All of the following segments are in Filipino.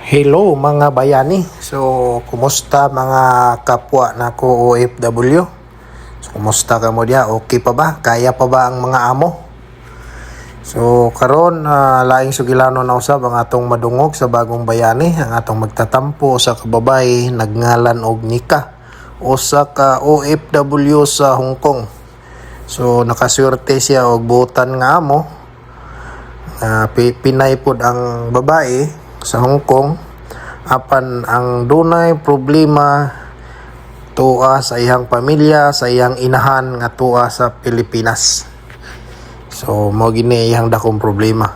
Hello mga bayani. So, kumusta mga kapwa nako OFW? So, kumusta ka mo diya? Okay pa ba? Kaya pa ba ang mga amo? So, karon laing sugilano na usab ang atong madungog sa bagong bayani, ang atong magtatampo sa kababay nagngalan og Nika o sa ka OFW sa Hong Kong. So, nakaswerte siya og butan nga amo. Pinay pod ang babae sa Hong Kong apan ang dunay problema tuwa sa iyang pamilya, sa iyang inahan nga tuwa sa Pilipinas. So mao gini iyang dakong problema.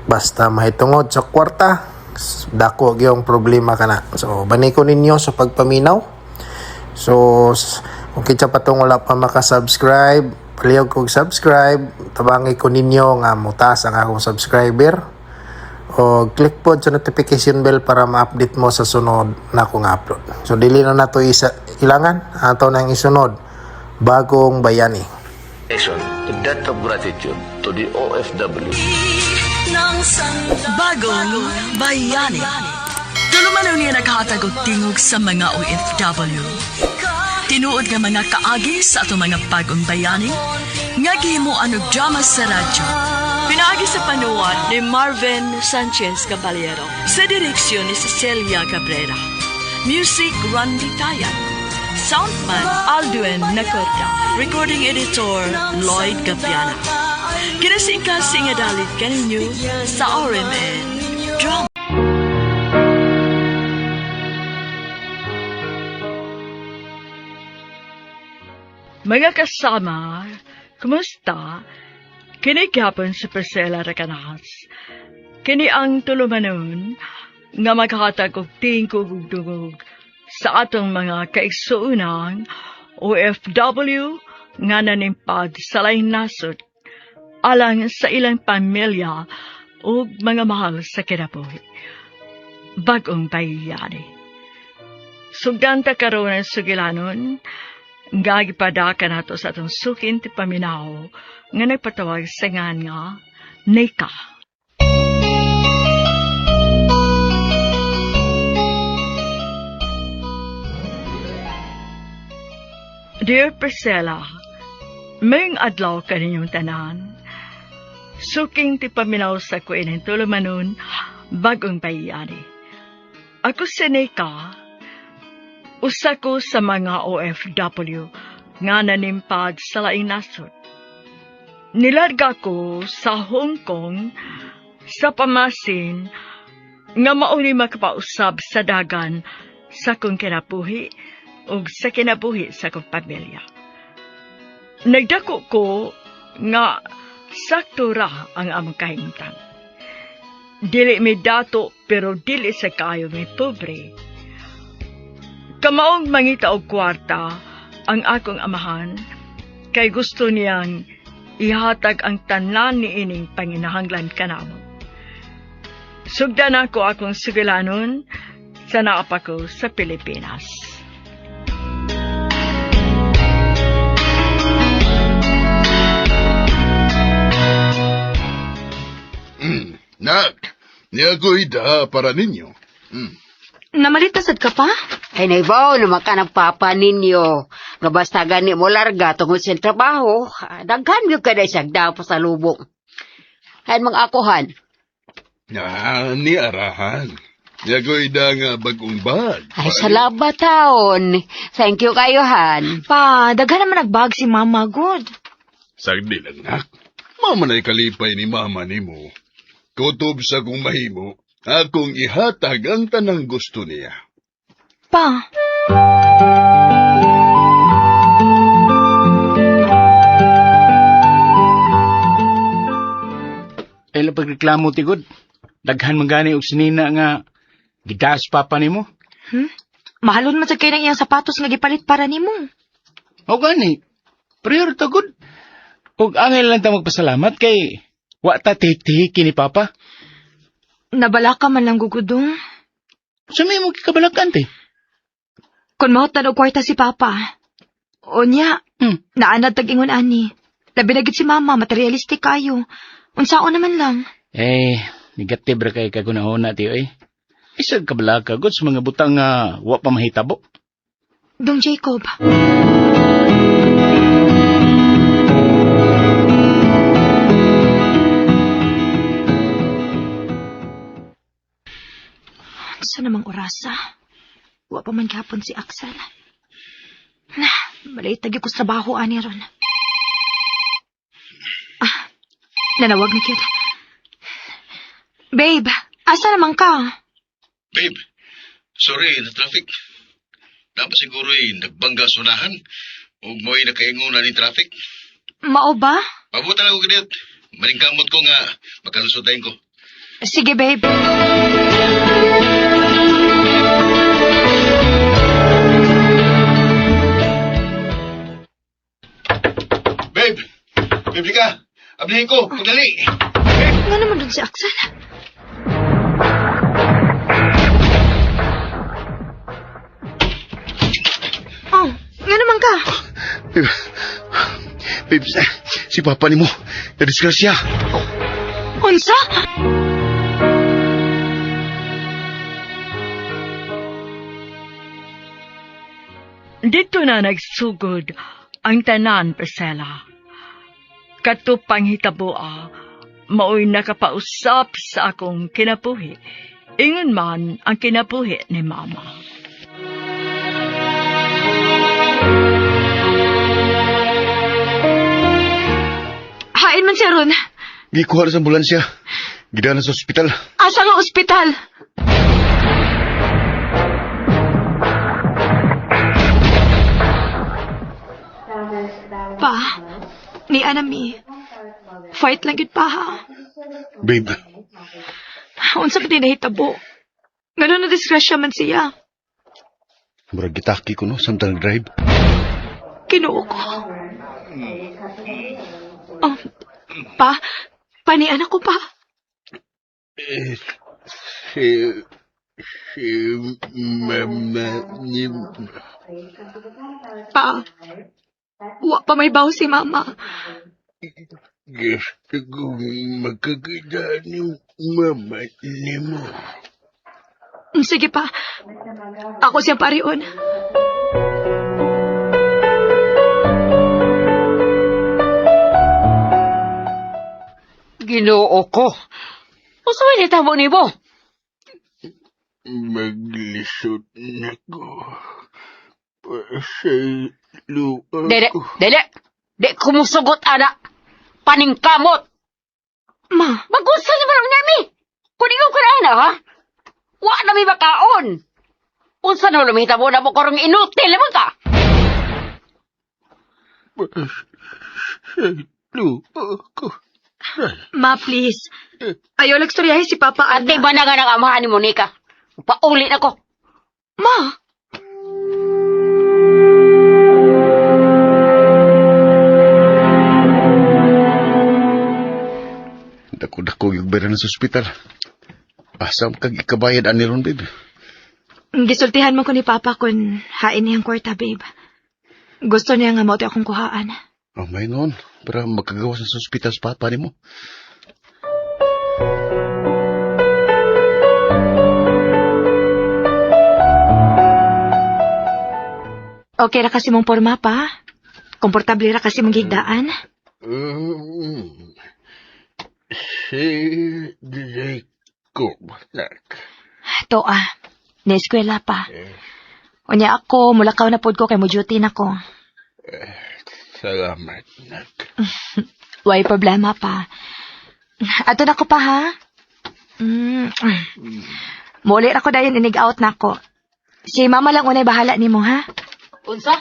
Basta mahitungod sa kwarta, dako gyung problema kana. So bani ko ninyo sa pagpaminaw. So kung kitsa patong wala pa maka-subscribe, palihog kog subscribe, tabangi ko ninyo nga mutas ang akong subscriber. O click po sa notification bell para ma-update mo sa sunod na akong upload. So dili na nato ilangan, ato nang isunod bagong bayani. A debt of gratitude to the OFW. Bagong bayani. Tulumano niya naghatag og tingog sa mga OFW. Tinuod nga mga kaagi sa ato mga bagong bayani nga gihimuan og drama sa radyo. Pinaagi sa panuwan ni Marvin Sanchez Caballero sa direksyon ni Cecilia Cabrera. Music Randy Tayan. Soundman Aldwin Nacorda. Recording editor Lloyd Gapiana. Kinasing-kasing nga dalit kaninyo sa RMN Drama. Mga kasama, kumusta? Kini gyapon si Priscilla Rakanas. Kini ang tulumanon nga maghatag og tingkog ug dungog sa atong mga kaigsuunang OFW nga nanimpad sa laing nasod alang sa ilang pamilya ug mga mahal sa kinabuhi. Bagong bayani. Sugdan ta karon ang sugilanon nga gipadaka nato sa atong sukin ti paminaw nga nagpatawag sa nga Nika. Dear Priscilla, mayong adlaw kaninyong tanan. Suking ti paminaw sa kuinin tulumanon bagong bayani. Ako si Nika, usa ko sa mga OFW nga nanimpad sa laing nasod. Nilarga ko sa Hong Kong sa pamasin nga mauni makapausab sa dagan sa kong kinabuhi ug sa kinabuhi sa kong pamilya. Nagdako ko nga sakto ra ang among kahimtang. Dili mi dato pero dili sa kaayo mi pobre. Kamaong mangita og kwarta ang akong amahan kay gusto niyang ihatag ang tanan ni ining panginahanglan kanamo. Sugdan ako akong sugilanon sa naapa ko sa Pilipinas. Nak, niya ko ida para ninyo. Namalitasad ka pa? Ay, naibaw naman ka ng papa ninyo. Nga basta gani mo larga tungkol sa trabaho, daghan yung ka na siyang daw pa sa lubong. Hayan mga akuhan. Ni arahan. Niya ko ida nga bagong bag. Ay, salamat taon. Thank you kayo, Han. Pa, daghan naman nagbag si Mama, good. Sagdi lang, nak. Mama na'y kalipay ni mama ni mo. Kutob sa kong mahimo, akong ihatag ang tanang gusto niya. Pa. Ela pagreklamo tigod. Daghan man gani og sinina nga gidas papa nimo. Mahalon man sa kayo ng iyang sapatos nga gipalit para nimo. O gani. Prayer tagod. Og angel lang ta magpasalamat kay wa ta titi kini papa. Nabala ka man lang gugudong. Sa may mo kikabalakan te. Kung mahot na kwarta si Papa. O niya, naanad tag-ingon ani. Labi na gid si Mama, materialistic kayo. Unsaon naman lang. Negative ra kay kagunahon na tiyo eh. Isag kabalaga, God, sa mga butang nga wa pa mahitabo. Dong Jacob. Sa namang orasa? Wa pa man gihapon si Axel. Na, maliitag ko sa trabaho, ani ron. Nanawag ni Kid. Babe, asa naman ka? Babe, sorry, na-traffic. Dapat siguro nagbangga sunahan o mo'y nakaingunan ni traffic. Mao ba? Pabutan ako ganit. Maningkamot ko nga, makalusudayin ko. Sige, babe. Babe! Babe, ka! Ablihin ko! Pagdali! Nga naman dun si Axel. Oh, nga naman ka. Babe, si Papa ni mo, nadisgrasya. Unsa? Dito na nagsugod ang tanan, Priscilla. Katupang hitaboa, mao'y nakapausap sa akong kinabuhi. Ingon man ang kinabuhi ni Mama. Hain man siya ron. Gikuha na sa ambulansya. Gidaan na sa ospital. Asa nga ospital? Pa, ni Anami. Fight lang yun pa ha. Babe, Unsa pa din nahitabo? Ngano na disgrasya man siya. murag gitaki ko no, samtang drive. Kinuo ko. Oh, panian ako pa. Si Mama ni Pa, wa pa may baw si Mama. gusto ko magkakita ni Mama ni mo. Sige pa, ako siyang parion. Ginoo ko. Usa man itabo ni mo? Maglisod na ko. Sa luwa Dele, ko. dele. Di kumusugot, anak. Paningkamot. Ma, Magusto niya man nami. Kung ikaw ka na, ha? Wa na may makaon. Unsa na lumita mo na mo karong inutil naman ka? Sa luwa ko. ma please. Ayaw lagstoryahe si Papa Ate Ana. ba na nga ng amahan ni Monica? Paulit ako. Ma, Dako-dako yung bayran sa ospital. Asam kag ikabayad ani ron, babe. gisultihan mo ko ni Papa kung hain niyang kwarta, babe. Gusto niya nga mauti akong kuhaan. Oh, may noon. Para makagawas na sa ospital sa papa ni mo. Okay ra kasi mong porma pa? Komportable ra kasi mong gigdaan? Si Jacob, nak. To na eskwela pa. Unya ako, mulakaw na pod ko kay mo duty na ko. Salamat, nak. Way problema pa. Ato na ko pa ha? Muli ako dayon inig-out na ko. Si Mama lang unay bahala nimo ha? Unsa?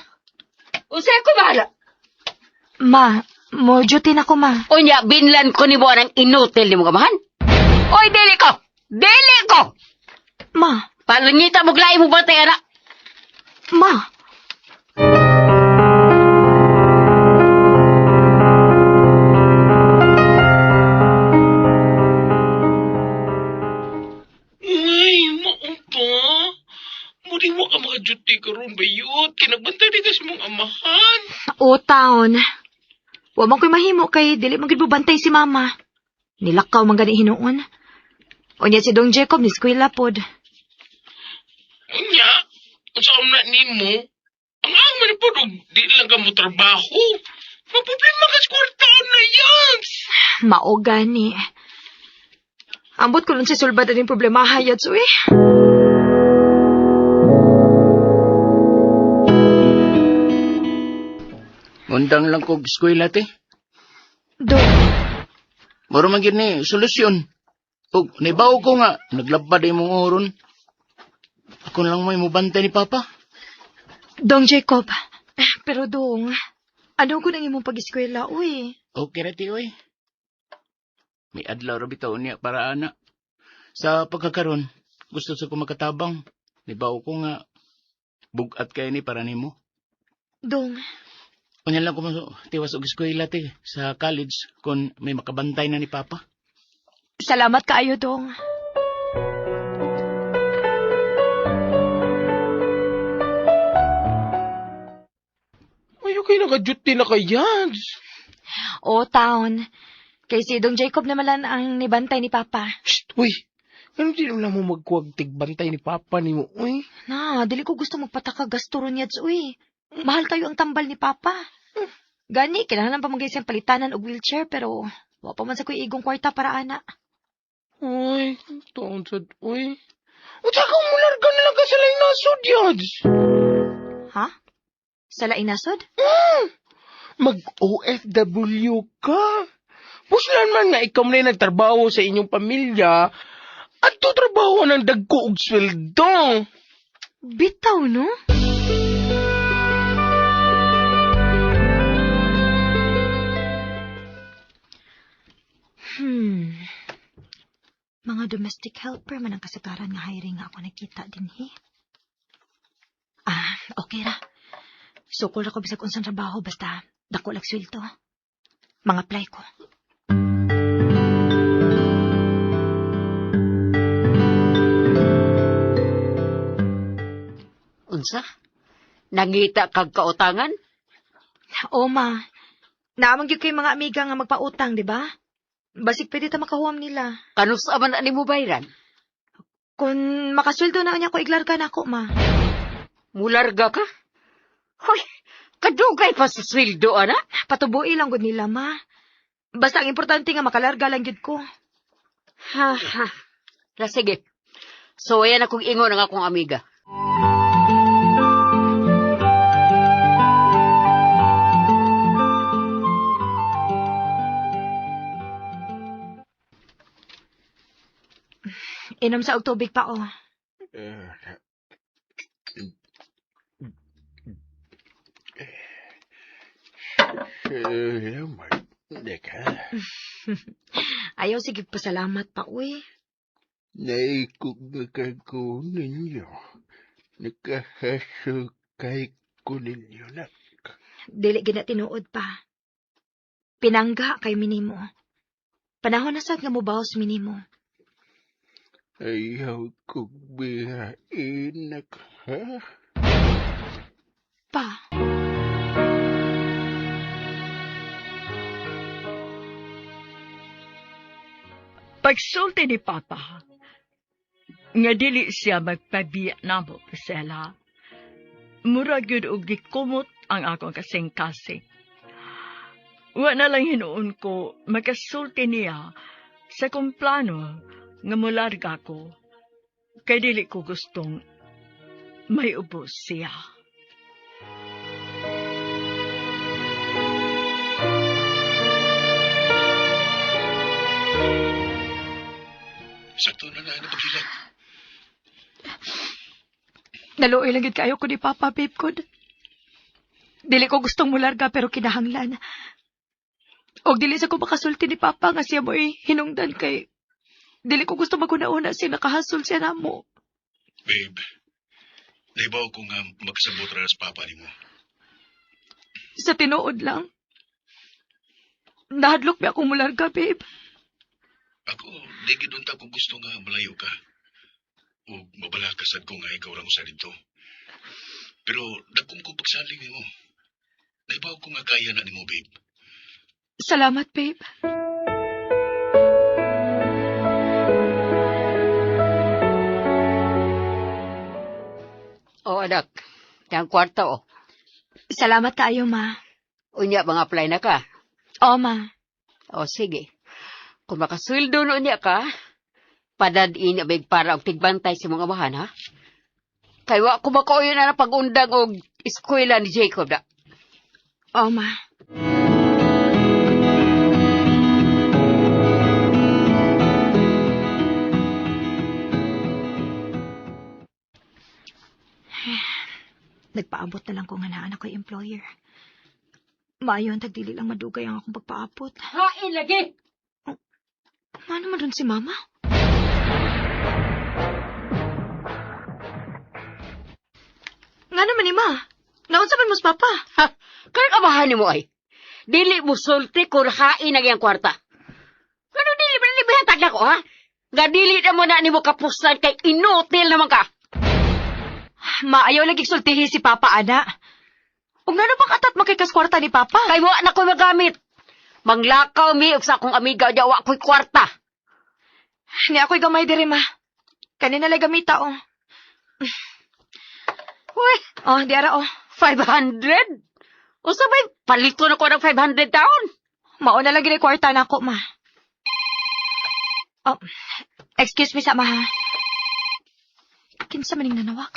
Unsa ako bahala? Ma, mo duty na ko ma. Unya, binlan ko ni mo ng inutil ni mo kamahan. Oy, dili ko! Dili ko! Ma, Palangita mo glay mo ba tayo, anak? ma. Ay, maumpa. Muli mo ka makaduty ka ron, bayot. Kinagbantay di kasi mong amahan. O taon. Wa man ko'y mahimo kay dili man gid bantay si Mama. Nilakaw man gani hinuon. Unya si Dong Jacob ni eskwela pod. Unya, kung sa na nimo, ang amin po di lang ka mo trabaho. Maproblema ka sa kwartaon na yan. Mao gani. Ambot ko nun si sulbad din problema hayat so eh. Undang lang kog eskwela te. Dong, Moro man gyud ni solusyon. Ug naibaw ko nga naglabad imong oron. Ako na lang may mubantay ni Papa. Dong Jacob. Pero Dong, ano ko nang imong pag-eskwela, uy? Okay ra ti oy. May adlaw ra bitaw niya para ana. Sa pagkakaron, gusto sa ko makatabang. Naibaw ko nga bugat kay ni para nimo. Dong, Kanya lang ko tiwas og eskwela te sa college kung may makabantay na ni Papa. salamat kaayo, Dong. Ayaw kayo naka-duty na kayan. O, town. Kay si Dong Jacob naman ang nibantay ni Papa. Shh, uy. Ano din lang mo magkuwag tigbantay ni Papa ni mo, uy? Na, dili ko gusto magpataka gasto ron yads, uy. Mahal kayo ang tambal ni Papa. Gani, kailangan pa mag-isang palitanan o wheelchair, pero wa pa man sa kuy igong kwarta para ana. Uy, taon sad, uy. O tsaka umularga na lang ka sa laing nasod, yads. Ha? Sa lainasod? Mag-OFW ka. Puslan man nga ikaw na nagtrabaho sa inyong pamilya at to trabaho ng dagko og sweldo. Bitaw, no? Mga domestic helper man ang kasagaran nga hiring nga ako nakita din, he. Okay ra. Sukol ako bisag unsang trabaho basta dako lag sweldo. Mga apply ko. Unsa? Nangita kag kautangan? O, ma. Naamang gyud kay mga amiga nga magpautang, di ba? Basig pwede ta makahuam nila. Kanusa man ani mo bayran? Kung makasweldo na niya ko, iglarga na ako, ma. Mularga ka? Hoy, kadugay pa sa sweldo, ana? Patubui lang gud nila, ma. Basta ang importante nga makalarga lang gyud ko. Ha. La, sige. So, ayan akong ingon ng akong amiga. Inom sa og tubig pa, oh. Ayaw sige pasalamat pa, uy. Naikog ko ninyo. Nakahasukay ko ninyo na. Dili gina tinuod pa. Pinangga kay minimo. Panahon na sad nga mobawas minimo. Ayaw kong bihain ha? Pa. Pagsulti ni Papa, nga dili siya magpabiya na mo, Priscilla. Mura gyud og gikumot ang akong kasing-kasing. Wa na lang hinuon ko magasulti niya sa kong plano nga mularga ko. Kay dili ko gustong may ubos siya. Sakto na na paghilag. Naluoy lang gid kayo ko ni Papa, babe ko. Dili ko gustong mularga pero kinahanglan. Og dili sa ko makasulti ni Papa nga siya mo'y hinungdan kay dili ko gusto maguna-una siya nakahasol siya na mo. Babe, naibaw ko nga magsabot ra sa papa ni mo. Sa tinuod lang. Nahadlok ba akong mularga, babe? Ako, di gidunta ko gusto nga malayo ka. O mabalakasad ko nga ikaw lang sa dito. Pero dagkong ko pagsaling mo. Naibaw ko nga kaya na ni mo, babe. Salamat, babe. anak. Yang kwarta, oh. Salamat kaayo, ma. Unya, mga apply na ka. O, ma. O, sige. Kung makasweldo no niya ka, padadin niya big para og tigbantay sa mga bahan, ha? Kaya wa ko makauyo na ng pag-undang og eskwela ni Jacob, da. O, ma. Nagpaabot na lang ko nga naan ako'y employer. Maayo ang tagdili lang madugay ang akong pagpaabot. Hain lagi! Ano naman dun si mama? Nga naman ni ma. Naunsa man mo sa papa? Ha? Kaya kabahan mo ay. Dili mo sulti kung hain na yung kwarta. Ano dili ba nalibihan tagla ko, ha? Nga dili na mo na ni mo kapusan kay inutil naman ka. Maayaw lagi sultihi si papa, ana. Ug nga na bang atat makikas kwarta ni papa? Kay wa na ko magamit. Manglakaw mi og sa akong amiga diya wa ko'y kwarta. Ni ako'y gamay diri, ma. Kanina lang gamita, oh. Uy, Oh, diara, oh. 500? O sabay, palito na ko ng 500 taon. Mauna lang gini kwarta na ako, ma. Oh, excuse me sa ma, ha. Kinsa maning nanawak?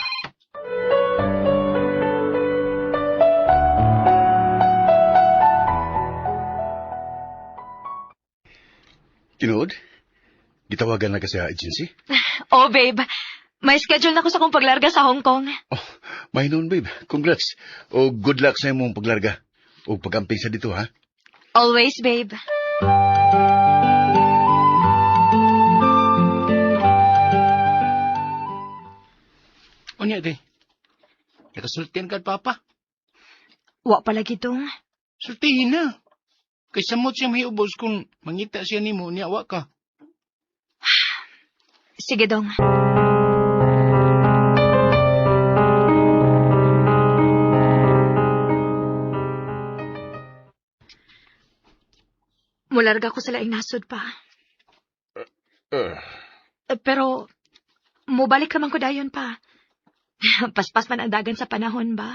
Tinood? Gitawagan na ka sa agency? Oh, babe. May schedule na ko sa kong paglarga sa Hong Kong. Oh, may noon, babe. Congrats. O good luck sa imong paglarga. O pagamping sa dito, ha? Always, babe. Unya, day. Nakasultihan ka, papa. Wa pala gitong. Sultihin na. Kay samot siya may ubos kung mangita siya ni mo, niyawa ka. Sige, dong. Mularga ko sa laing nasod pa. Pero, mubalik naman ko dayon pa. Paspas man ang dagan sa panahon ba?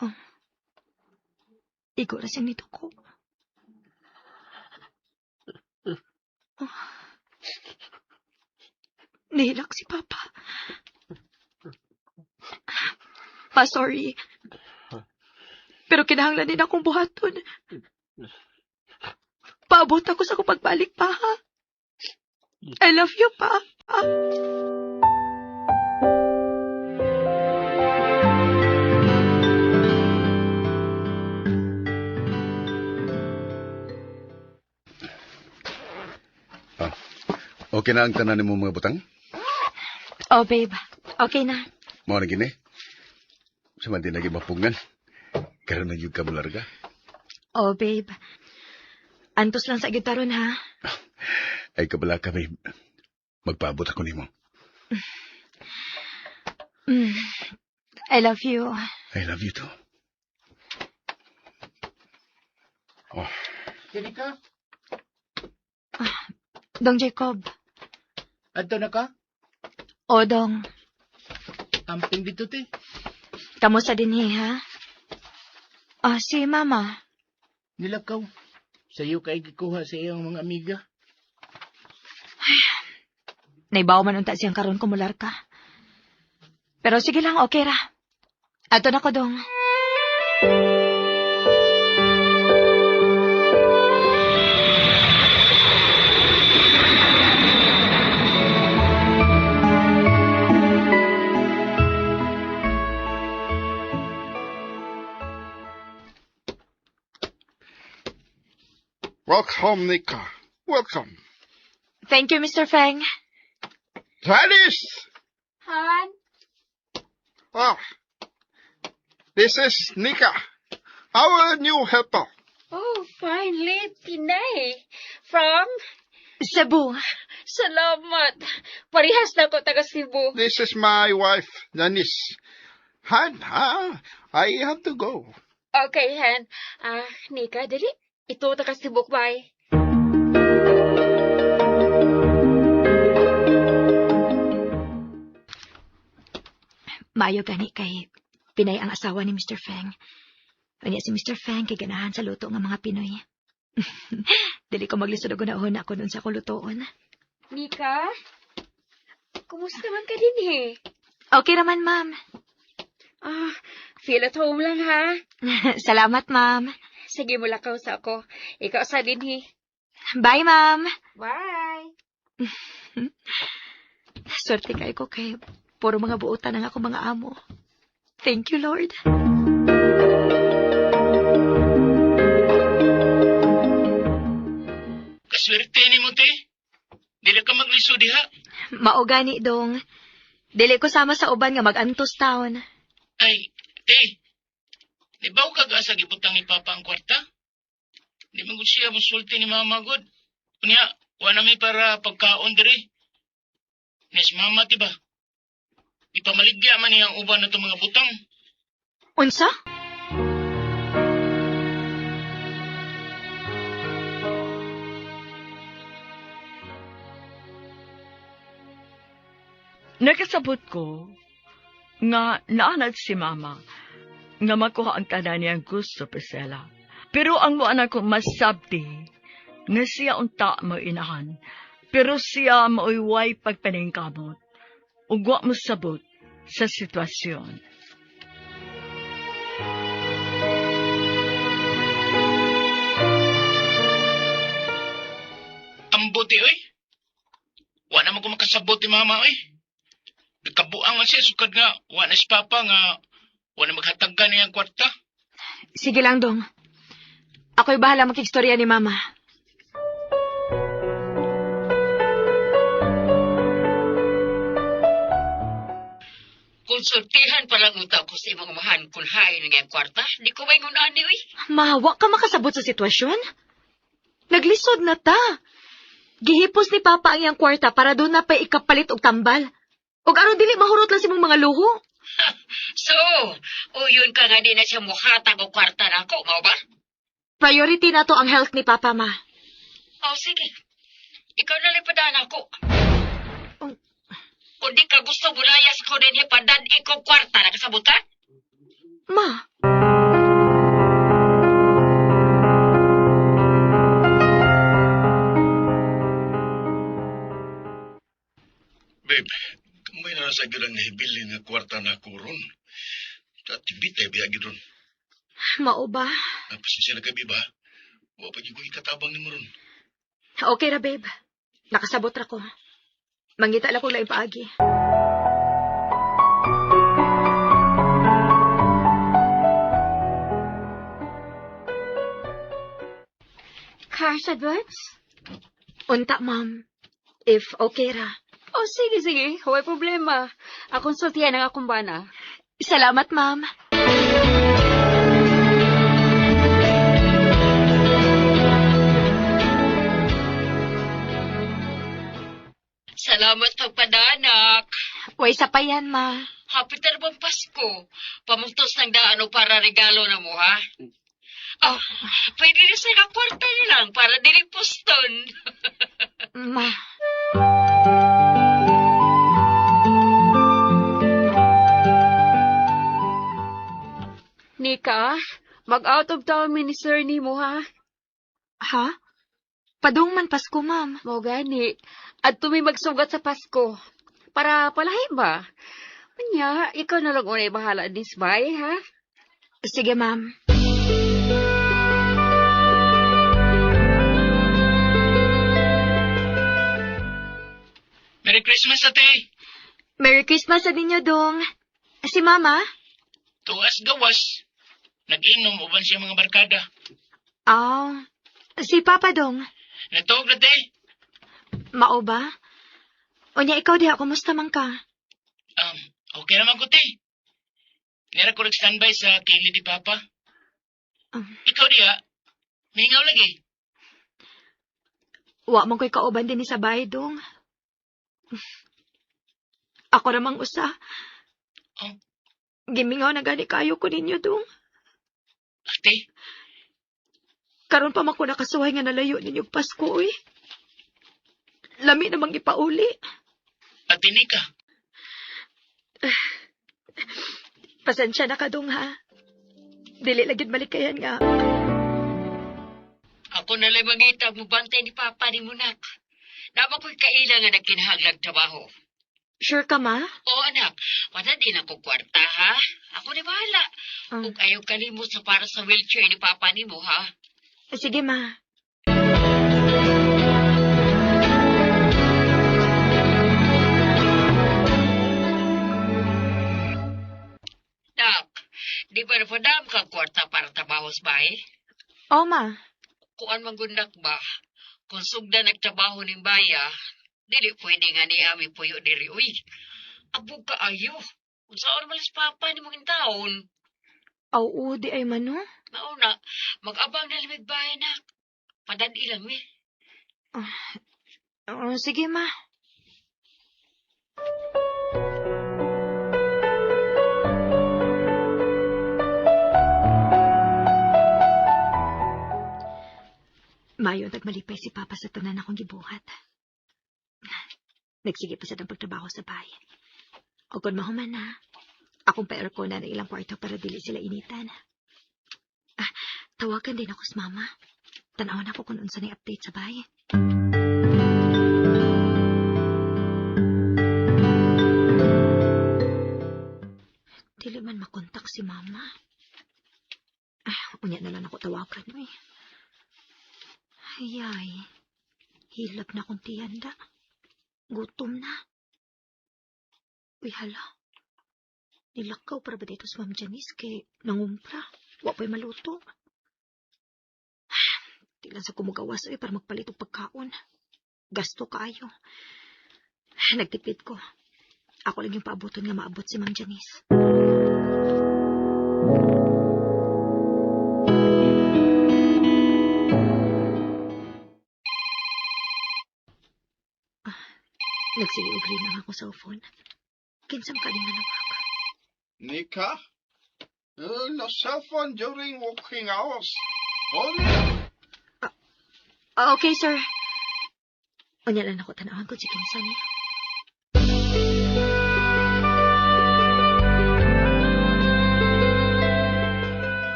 Oh. Igo na siyang nito ko. Oh. Nihilak si Papa. Pa, sorry. Pero kinahanglan din akong buhaton. Paabot ako sa kong pagbalik pa, ha? I love you, Pa. Okay na ang tanan mo mga butang? Oh, babe. Okay na. Mao na gini. Sa man din lagi mapungan. Karon na yung kamularga. Oh, babe. Antos lang sa gitaron, ha? Ay kabala kami. Magpaabot ako nimo. I love you. I love you too. Oh, Dili ka? Dong Jacob. Adto na ka? O, Dong. Amping dito, te. Kamusta din, ha? Si Mama. Nilakaw. Sa'yo kay gikuha sa iyong mga amiga. Naibaw man unta siyang karon kumular ka. Pero sige lang, okay ra. Ato na ko, Dong. Welcome, Nika. Welcome. Thank you, Mr. Feng. Gladys! Han? Ah, this is Nika, our new helper. Oh, finally, Pinay. From? Cebu. Salamat. Parihas na ko taga Cebu. This is my wife, Janice. Han, I have to go. Okay, Han. Nika, dali. Ito taga Cebu, bye. Maayo gani kay Pinay ang asawa ni Mr. Feng. Unya si Mr. Feng kay ganahan sa luto ng mga Pinoy. Dili ko maglisod og unahon ako dun sa kulutoon. Nika? Kumusta man ka din Okay naman, ma'am. Feel at home lang ha. Salamat, ma'am. Sige, mulakaw sa ako. Ikaw sa din Bye, ma'am. Bye! Swerte kayo ko kay puro mga buutan ang ako mga amo. Thank you, Lord. Kaswerte ni mo, te. Dili ka magliso diha. Mao gani dong. Dili ko sama sa uban nga mag-antos taon. Ay, te. Di ba ka sa gibutang ni Papa ang kwarta? Di man gud siya musulti ni Mama god. Unya, wala may para pagkaon diri. Nes Mama, diba? Ipamaligya man niya ang uban na itong mga butang. Unsa? Nakasabot ko nga naanad si Mama nga makuha ang tanan niyang gusto, Priscilla. Pero ang mo anak ko masabti nga siya unta mo inahan. Pero siya mauiway pagpaningkamot. Ugwa mo sabot sa sitwasyon. Ang buti, oy. Wala naman ko makasabot ni Mama, oy. Nagkabuang man siya, sukad nga, wala si Papa nga, wala maghataggan niya ang kwarta. Sige lang, dong. Ako'y bahala makikstorya ni Mama. Konsultihan pa lang utak ko sa imong umahan kung hain nga ang kwarta. Di ko may ngunani, uy. Mahawa ka makasabot sa sitwasyon? Naglisod na ta. Gihipos ni Papa ang iyang kwarta para doon na pa ikapalit og tambal. Og aron dili mahurot lang si mong mga luho. So, yun ka nga din na siya muhatag o kwarta na ako, mao ba? Priority na to ang health ni Papa, Ma. Sige. Ikaw na lipadan ako. Oh. Kung di ka gusto bulayas ko din ipadan ikaw kwarta na kasabutan? Ma. Babe, may nasa girang hibilin nga kwarta na kuron. Dati bitay biyagi doon. Mao ba? Napasensya na kami ba? Wa pa yung ikatabang ni mo ron. Okay ra, babe. Nakasabot ra ko. Mangita lang ko lang paagi. Cash advance? Unta, ma'am. If okay ra. Sige. Huwag problema. Akong sultihan ang akong bana. Salamat, ma'am. Salamat pagpadanak. Way sa pa yan, ma. Happy bang Pasko. Pamuntos ng daano para regalo na mo, ha? Pwede rin sa kwarta nilang para dinig poston. Ma. Nika, mag-out of town minister ni mo, ha? Ha? Padung man Pasko, ma'am. Mo gani. At tumi magsugat sa Pasko. Para palahin ba? Kanya, ikaw na lang unay bahala this bay, ha? Sige, ma'am. Merry Christmas, ate. Merry Christmas sa ninyo, dong. Si Mama? Tuas gawas. Nag-inom uban siya mga barkada. Si Papa, dong. Natawag na, te. Mao ba? Unya, ikaw diha, kumusta man ka? Okay naman ko, te. Nera ko nag-standby sa kili ni Papa. Ikaw diha, mingaw lagi. Wa man ko'y kauban din ni sa bahay, dong. Ako namang usa. Gimingaw na gani kayo ko ninyo, dong. Ate? Karon pa man ko nakasuhay nga nalayo ninyong Pasko, uy. Lami namang ipauli. Ate Nika. Pasensya na ka, Dong, ha? Dili lagid malikayan nga. Ako na lang mangita mo bantay ni Papa ni Munak. Nama ko'y kailangan na kinahanglang trabaho. Sure ka, ma? Oo, anak. Wala din ako kwarta, ha? Ako na bahala. Ah. Kung ayaw kalimot sa para sa wheelchair ni Papa ni mo, ha? Sige, ma. Nak, di ba napadam ka kwarta para trabaho sa bahay? Oo, ma. Kuan manggundak ba? Kung sugda nagtrabaho ning baya, dili pwede nga ni ami puyo diri, uy. Abog ka ayo. Kung saan malas Papa ni mong taon. Oo, di ay mano. Nauna, mag-abang na lamig bahay, nak. Padadi lang, eh. Sige, ma. Mayo, nagmalipay si Papa sa tanan akong gibuhat. Nagsige pa sa ng pagtrabaho sa bahay. O kung mahuman na, akong pa-aircon na ilang kwarto para dili sila initan. Tawagan din ako sa mama. Tanawan ako kung unsa na update sa bahay. Dili man makontak si mama. Unya na lang ako tawagan mo eh. Ayay, hilab na kong tiyanda. Gutom na. Uy, hala. Nilakaw para ba dito sa Ma'am Janice kay nangumpra. Wa pa'y maluto. Di lang sa kumugawas para magpalit og pagkaon. Gasto kaayo. Nagtipid ko. Ako lang yung paabuton nga maabot si Ma'am Janice. Nagsiligri na ako sa phone. Kinsam ka din nanawag. Nika? No cell phone during working hours. Only? Okay, sir. Unya lang ako tanawan ko si kinsan niya.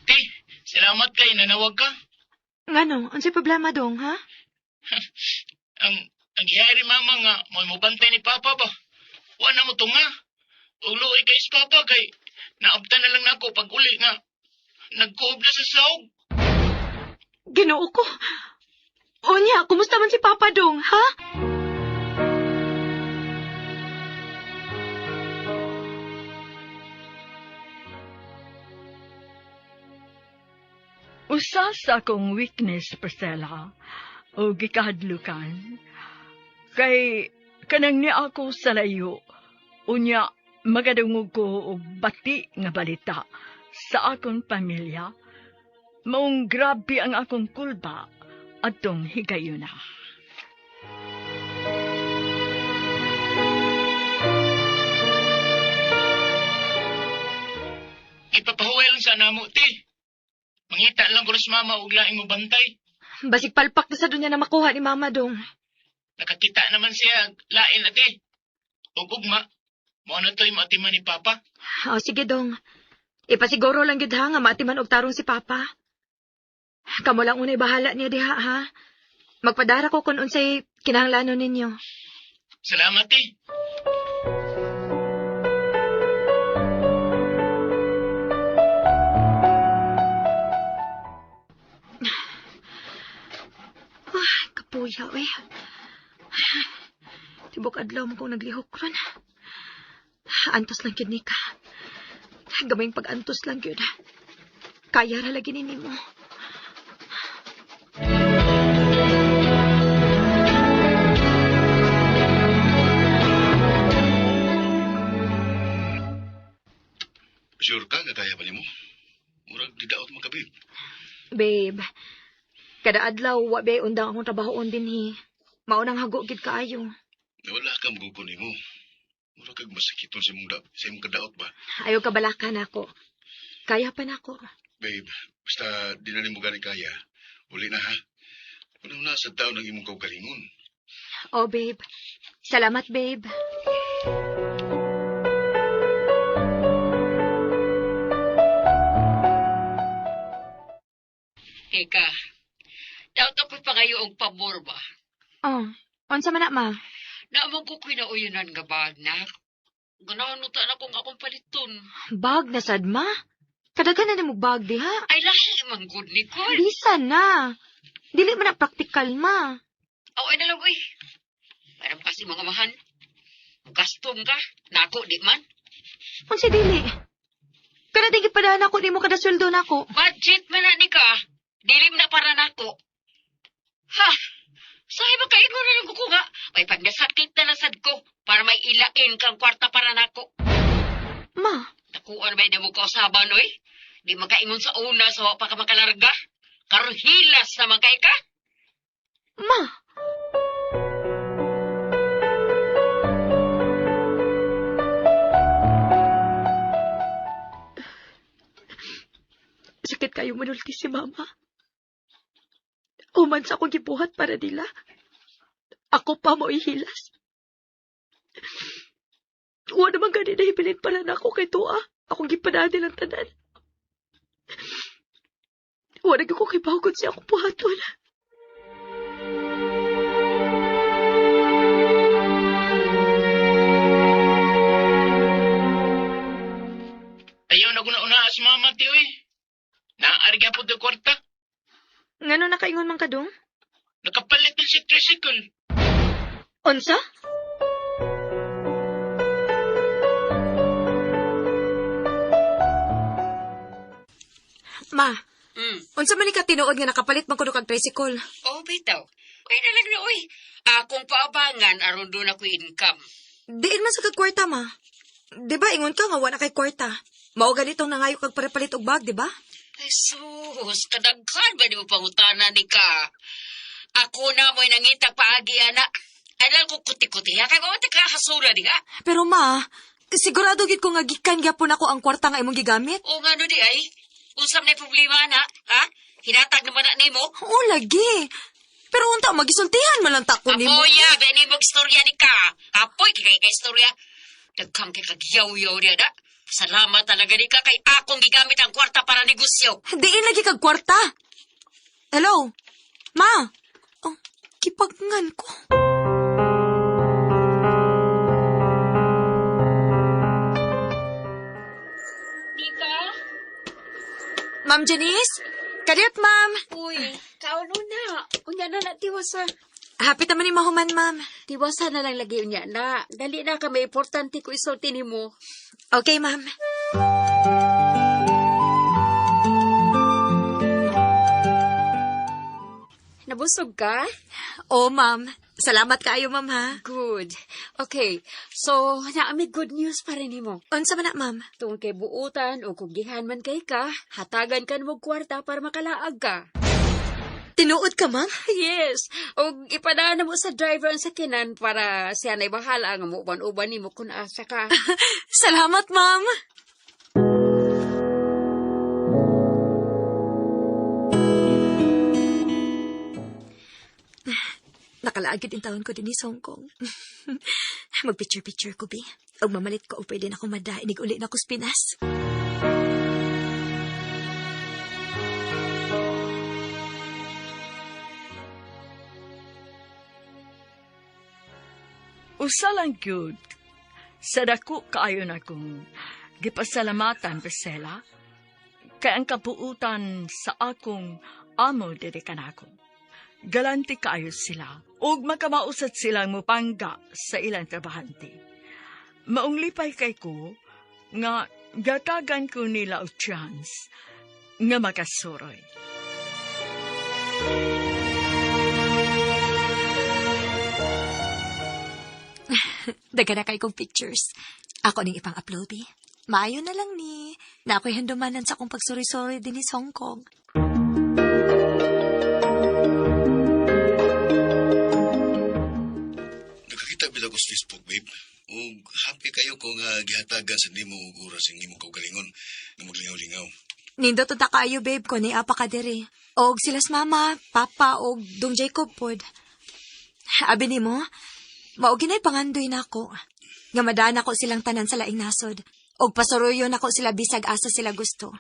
Ti, salamat kay nanawag ka. Ngano? Ano si problema dong, ha? Ang gihari mama nga, mo bantay ni Papa ba? Wala mo to nga. Uloy kay si Papa kay naabtan na lang nako pag uli nga. Nagkoob na sa saog. Ginoo ko. Unya, kumusta man si Papa dong, ha? Usa sa akong weakness, Priscilla, o gikahadlukan, kay kanang ni ako sa layo, unya magadungog ko og bati nga balita sa akong pamilya, maong grabe ang akong kulba atong higayuna. Ipapahuway lang sa namo, ti. Mangita lang ko sa mama ug laing mo bantay. Basig palpak na sa dunya na makuha ni Mama dong. Nakakita naman siya lain na, ti. Ug ugma, mo na to'y maatiman ni Papa. Sige dong. Ipasiguro lang yun ha, nga maatiman og tarong si Papa. Kamo lang unay bahala niya diha, ha? Magpadara ko kung unsay kinahanglanon ninyo. Salamat, ti. Kapuya, eh. Tibok adlaw mo kong naglihok ron. Antos lang yun, Nika. Gamayng pag-antos lang yun. Kaya ra lagi nini mo. Sure ka, kagaya ba mo? Murag di daot makabib. Babe, kada adlaw, wabe, undang akong trabahoon din, hi. Maunang hago gid kaayo. Wala ka maguguni mo. Murag kag masakiton sa imong kadaot ba? Ayaw kabalakan ako. Kaya pa na ako. Babe, basta di na mo gani kaya. Uli na ha. Una sa taon ng imong kaugalingon. Oh, babe. Salamat, babe. Nika, daw tapos pa kayo ang pabor ba? Oh, unsa man na, ma? Naamang ko kinauyunan nga bag na. Ganahan ta na kung akong paliton. Bag na sad, ma? Kadagan na mo bag di, ha? Ay, lahi man good, Nicole. Bisa na. Dili man na praktikal, ma. Away na lang, uy. Parang kasi mga mahan. Gastom ka. Nako, di man. Unsa dili? Kana tingin padahan ako ni mo kada sweldo nako. Budget man na ni ka. Dili mo na para nako. Ha? Sahi ba kayo na lang ko nga? May pagdasakit na nasad ko para may ilain kang kwarta para nako. Ma, Nakuan ba na mo kausaban, oy? Di makaingon sa una sa wa pa ka makalarga. Karon hilas naman kay ka. ma. Sakit kayo manulti si mama. Uman sa akong gibuhat para nila. Ako pa mo ihilas. Huwag naman gani na hibilin para na ako kay Tua. Akong gipadaan nilang tanan. Huwag naging ko kay Bawgod siya akong buhaton. Ayaw na guna-una si mama, tiyo eh. Naari ka po do kwarta. Ngano nakaingon man ka dong? Nakapalit na si tricycle. Unsa? Ma, unsa man ni ka tinuod nga nakapalit man kuno kag tricycle? Oh, bitaw. Uy na lang na, uy. Akong paabangan aron doon ako income. Diin man sa kag kwarta, ma. Di ba ingon ka nga wala kay kwarta? Mao ganitong nangayo kag parepalit og bag, di ba? Ay, sus, kadaghan ba di mo pangutana ni ka? Ako na mo'y nangitag paagi, ana. Anal ko kuti-kuti, ha? Kaya mawati ka hasura di ka? Pero ma, sigurado gid ko nga gikan gyapon ako ang kwarta nga imong gigamit. O nga no di ay? Usam na problema na, ha? Hinatag naman na nimo? Oo, lagi. Pero unta, magisultihan man lang tako ni mo. Apoya, beni mong istorya ni ka. Apoy, kay istorya. Dagkang kay kagyaw-yaw niya na. Salamat talaga ni ka kay akong gigamit ang kwarta para negosyo. Diin lagi kag kwarta. Hello? Ma? Oh, kipagngan ko. Nika? Ma'am Janice? Kadiyot, ma'am. Uy, kauno na. Unya na tiwasa. Happy naman ni mahuman, ma'am. Tiwasa na lang lagi unya na. Dali na ka, may importante ko isulti ni mo. Okay, ma'am. Nabusog ka? Oh, ma'am. Salamat kaayo, ma'am, ha? Good. Okay, so, naami good news pa rin mo. Unsa man na, ma'am? Tungkol kay buutan o kung gihan man kay ka, hatagan ka mo kwarta para makalaag ka. Tinuod ka, ma'am? Yes. O ipadaan mo sa driver ang sakinan para siya na'y bahala nga mo uban-uban ni mo kung asa ka. Salamat, ma'am. Nakalaagid yung taon ko din sa Hong Kong. Mag-picture-picture ko, Bi. Og mamalit ko, o pwede na akong madainig uli na ako sa Pinas. Usa lang gyud. Sa dako kaayo na kong gipasalamatan, Priscilla, kay ang kabuutan sa akong amo diri kanako. Galanti kaayo sila, ug makamausat silang mupangga sa ilang trabahante. Maong lipay kay ko, nga gatagan ko nila og chance nga makasuroy. Daga na kay kong pictures. Ako ning ipang upload, Bi. Maayo na lang ni. Na ako'y handumanan sa akong pagsuri-suri din sa Hong Kong. Nakakita bilang ko sa Facebook, babe. O happy kayo kung gihatagan sa nimo og oras ang imong kaugalingon nga maglingaw-lingaw. Nindot ta kaayo, babe, ko ni apa ka diri. Og silas mama, papa, og dong Jacob pod. Abi nimo, mao ginay pangandoy nako. Nga madaan ako silang tanan sa laing nasod. Og pasuruyo nako sila bisag asa sila gusto.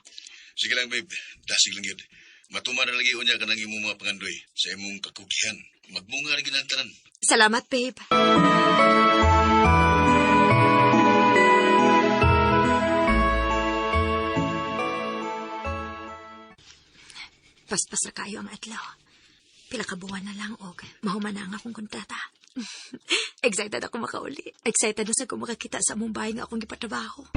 Sige lang, babe. Dasig lang yun. Matuman na lagi unya ka ng imong mga pangandoy sa imong kakugihan. Magmunga na ginantanan. Salamat, babe. Paspas ra kayo ang adlaw. Pila ka buwan na lang og mahuman na ang akong kontrata. Excited ako makauli. Excited na sa ko makakita sa among bahay nga akong gipatrabaho.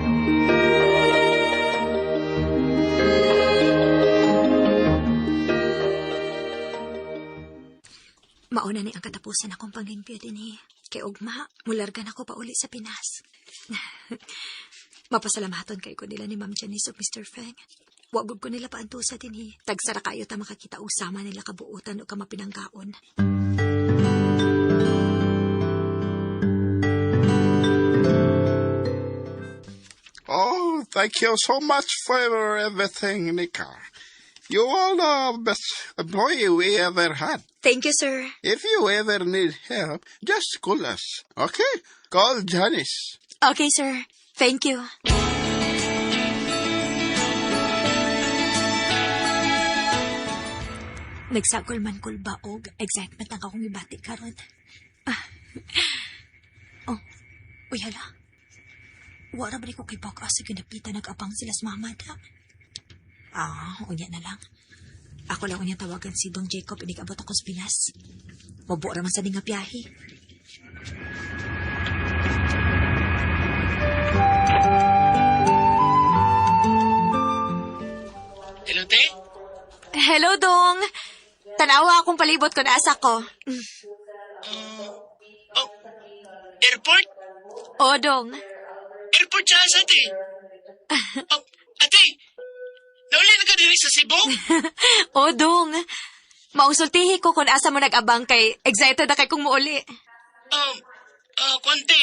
Mauna ni ang katapusan akong panglimpyo din eh. Kay ugma, mulargan ako pauli sa Pinas. Mapasalamaton kay ko nila ni Ma'am Janice o Mr. Feng. Wagod ko nila paantusa din eh. Tagsara kayo ta makakita usama nila kabuutan o kamapinanggaon. Oh, thank you so much for everything, Nika. You are the best employee we ever had. Thank you, sir. If you ever need help, just call us, okay? Call Janice. Okay, sir. Thank you. Nagsagol man kul ba og excitement ang akong ibati karon. Oh, uy hala. Wala ba ko kay baka sa kinapita nag-abang sila sa mama da? Unya na lang. Ako lang unya tawagan si Dong Jacob inig-abot ako sa Pinas. Mabuo raman sa nga biyahe. Hello, te? Hello, Dong. Tanawa akong palibot ko na asa ko. Airport? O, Dong. Airport siya sa ate. Ate, nauli na ka diri sa Cebu? O, Dong. Mausultihi ko kung asa mo nag-abang kay excited na kay kong muuli. Konti.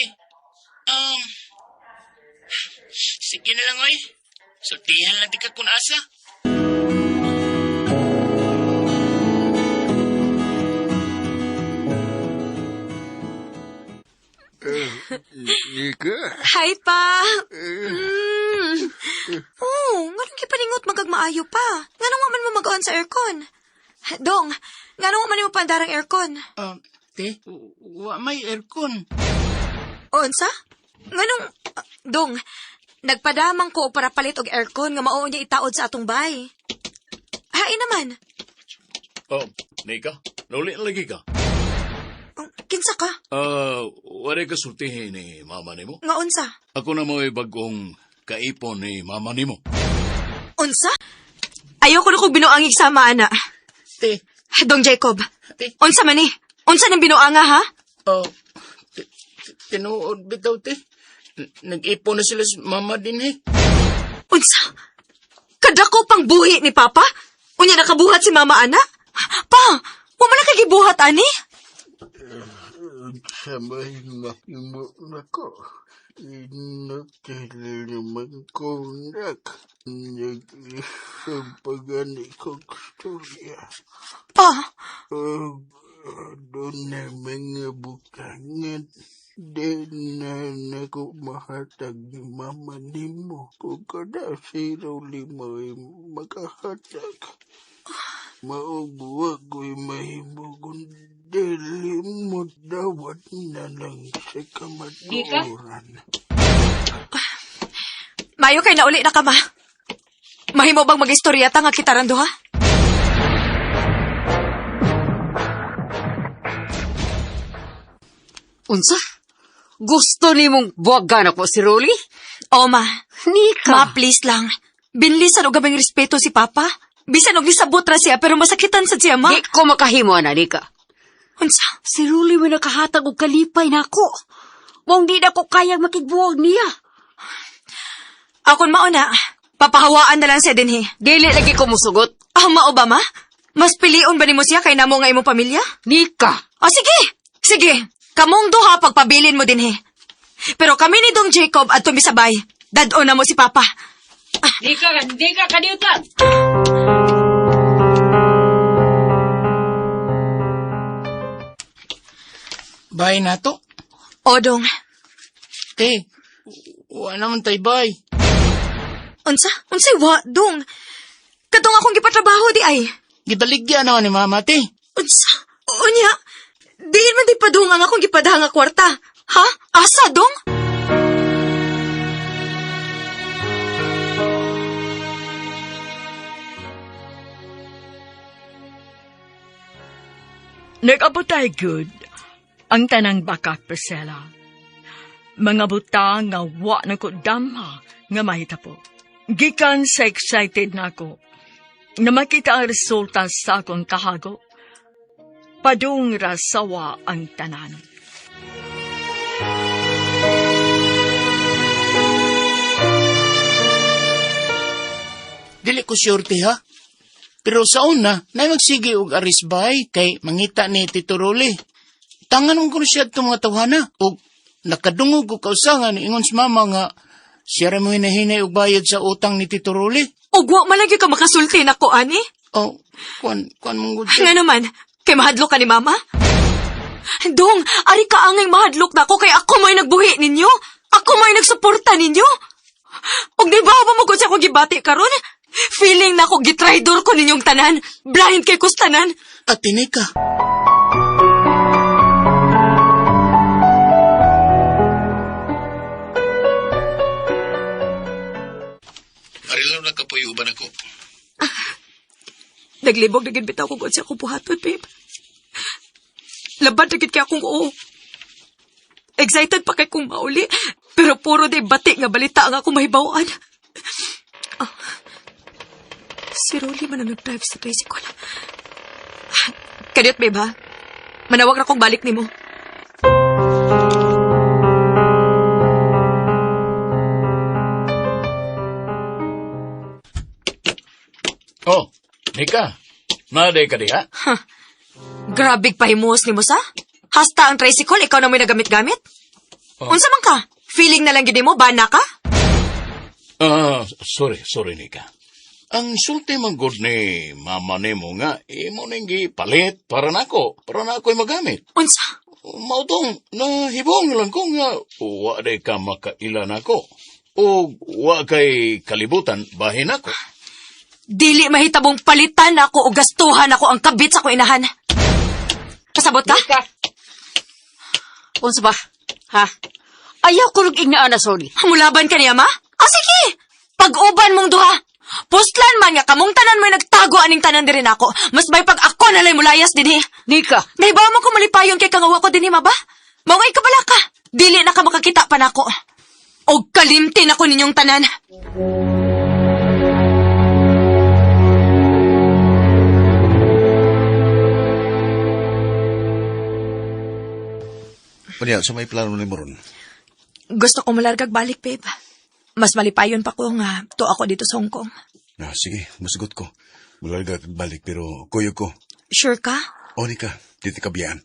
Sige na lang, oy. Sultihan lang di ka kung asa. Nika? Hi, pa. Nganong kipaningot magagmaayo pa? Nganong man mo mag-on sa aircon? Dong, nganong man mo pandarang aircon? Te, may aircon. Onsa? Nganong, Dong, nagpadamang ko para palit og aircon nga mao niya itaod sa atong bay. Hain naman. Nika, nauli na lagi ka. Kinsa ka? Wala ka sultihin ni mama nimo. Nga unsa? Ako na mo bagong kaipon ni mama nimo. Unsa? Ayoko na kong binuangig sama, ana. Te, Dong Jacob, te. unsa man ni? Unsa nang binuanga, ha? Tinuod bitaw, te. Nag-ipon na sila sa mama din, eh. Unsa? Kadako pang buhi ni Papa? Unya nakabuhat si Mama, ana? Pa, wala na kagibuhat, ani? Sabay na imo na ko. Inakil naman ko nak. Nag-isang pagani kong storya. Pa, Doon na mga bukangan. Di na nako mahatag ni mama nimo. Kung kada zero lima ay makahatag. Maubuwag ko'y mahimugon. Dili mo dawat na lang sa kamatuoran. mayo kay nauli na ka, ma. Mahimo bang mag-istoryata nga kita rando, ha? Unsa? Gusto ni mong buwagan ako si Rolly? O, ma. Nika. Ma, please lang. Binlisan o gabing respeto si Papa. Bisan og lisabot ra siya, pero masakitan sa siya, ma. Di ko makahimo na, Nika. Unsa? Si Rolly may nakahatag og kalipay na ako. Mong di na ko kayang makigbuwag niya. Akon mauna, papahawaan na lang siya din, he. Dili lagi ko musugot. Mao ba, ma? Mas pilion ba ni mo siya kay namo nga imong pamilya? Nika. Sige. Sige. Kamong duha pagpabilin mo din, he. Pero kami ni Dong Jacob at tumisabay. Dad-o na mo si Papa. Di ka kaniutan. Bye na to. O, Dong. Te, wala naman tayo bye. Unsay wa, Dong? Katong akong gipatrabaho di ay. Gibaligya naman ni mama, te. Unsa? Unya, diin man di padung ang akong gipadahang nga kwarta. Ha? Asa, dong? Nag-abot tayo good ang tanang bakak, Priscilla. Mga buta nga wa na ko damha nga mahitabo. Gikan sa excited na ako na makita ang resulta sa akong kahago. Padung rasawa ang tanan. Dili ko surety ha. Pero sa una, na magsige og arisbay kay mangita ni Tito Rolly. Tangan mo ko siya itong mga tawhana. O nakadungog ko kausangan ingon si mama nga siya rin mo hinahinay og bayad sa utang ni Tito Rolly. Ugwa malagi ka makasulti na ko, ani? Oh, kuan mong good. Nga naman, kay mahadlok ka ni mama? Dong, ari ka angay mahadlok na ako kay ako mo'y nagbuhi ninyo. Ako mo'y nagsuporta ninyo. Og di ba mo ko siya ko gibati karon? Feeling na ako gitraidor ko ninyong tanan. Blind kay kus tanan. At tinika. Arilaw na kapuyuban ako. Naglibog na bitaw ko kung siya akong buhaton, babe. Laban na kay akong oo. Excited pa kay kong mauli, pero puro day bati nga balita ang ako mahibawaan. Ah, si Rolly man ang nag-drive sa tricycle. Kadiyot, babe, ha? Manawag na kong balik ni mo. Oh, Nika. Maday ka diha? Grabig pahimuos ni mo sa? Hasta ang tricycle, ikaw na may nagamit-gamit? Oh. Unsa man ka? Feeling na lang gini mo, bana ka? Sorry, Nika. Ang sulti man good ni mama nimo nga, imo nang gipalit para nako magamit. Unsa? Mautong, nahibong lang ko nga, wa day ka makailan ako. O wa kay kalibutan, bahin ako. Dili mahitabong palitan ako o gastuhan ako ang kabit sa ko inahan. Kasabot ka? Nika. Unsa ba? Ha? Ayaw ko rin ignaan na, sorry. Hamulaban ka niya, ma? Sige! Pag-uban mong duha. Postlan man nga, kamong tanan mo'y nagtago aning tanan din rin ako. Mas may pag ako nalay mulayas din eh. Nika. Nahibawa mo ko malipayon kay kangawa ko din eh, ma ba? Maway ka bala ka. Dili na ka makakita pa nako. Og kalimtin ako ninyong tanan. Panya, sa may plano ni Moron? Gusto ko malargag balik, babe. Mas malipayon pa ko nga to ako dito sa Hong Kong. Sige, masugot ko. Mulaga balik pero kuyog ko. Sure ka? O, Nika, dito ka biyaan.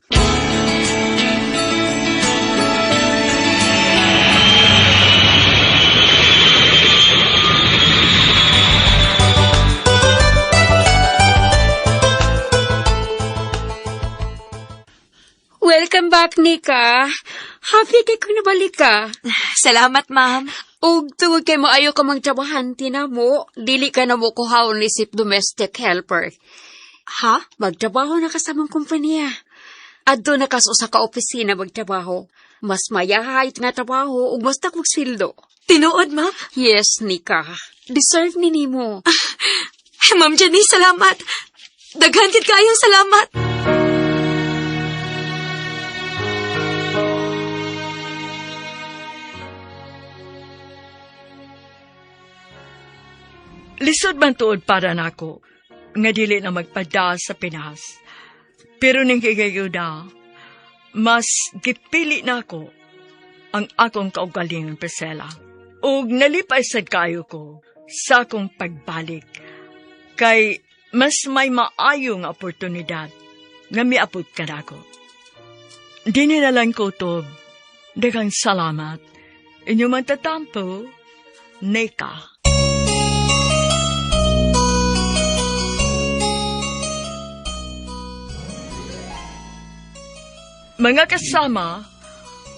Welcome back, Nika. Happy kay ko nabalik ka. Salamat, ma'am. Og tuwag kay mo ayaw ka magtrabahan, tina mo. Dili ka na mo kuhaon isip domestic helper. Ha? Magtrabaho na kasamang kumpanya. Adto na kaso sa ka-opisina magtrabaho. Mas mayahayt nga trabaho ug mas takwag sweldo. Tinuod, ma'am? Yes, Nika. Deserve ni nimo. Ma'am Jenny, salamat. Daghan gid kayong salamat. Lisod man tuod para nako nga dili na magpada sa Pinas. Pero ning kigayuda, mas gipili nako ang akong kaugalingon, Priscilla. Ug nalipay sad kayo ko sa akong pagbalik. Kay mas may maayo nga oportunidad nga miapod ka nako. Dini na lang ko to. Daghang salamat. Inyo man tatampo, Nika. Mga kasama,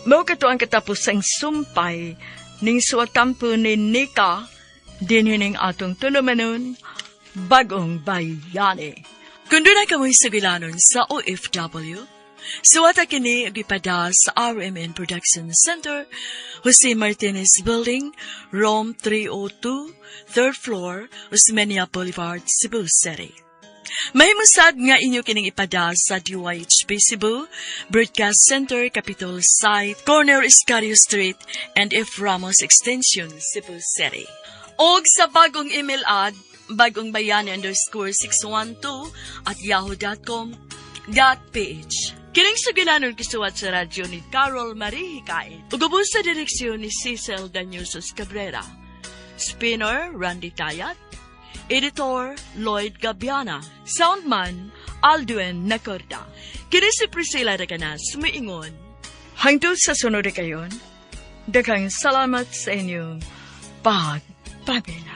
mao kato ang katapusang sumpay ning suwatampo ni Nika dinhi ning atong tulumanon Bagong Bayani. Kung doon na kamoy sugilanon sa OFW, suwata kini ipada sa RMN Production Center, Jose Martinez Building, Rome 302, 3rd floor, Osmeña Boulevard, Cebu City. Mahimusad nga inyo kining ipada sa DYHP Cebu, Broadcast Center, Capitol Site, Corner Iscario Street, and F. Ramos Extension, Cebu City. Og sa bagong email ad, bagongbayani_612@yahoo.com.ph. Kining sugilanon kisuwat sa radyo ni Carol Marie Hikain. Ugubos sa direksyon ni Cecil Daniusos Cabrera. Spinner, Randy Tayat. Editor, Lloyd Gabiana. Soundman, Alduen Nacorda. Kini si Priscilla Raganas, sumiingon. Hangtod sa sunod kayon, daghang salamat sa inyong pagpamilya.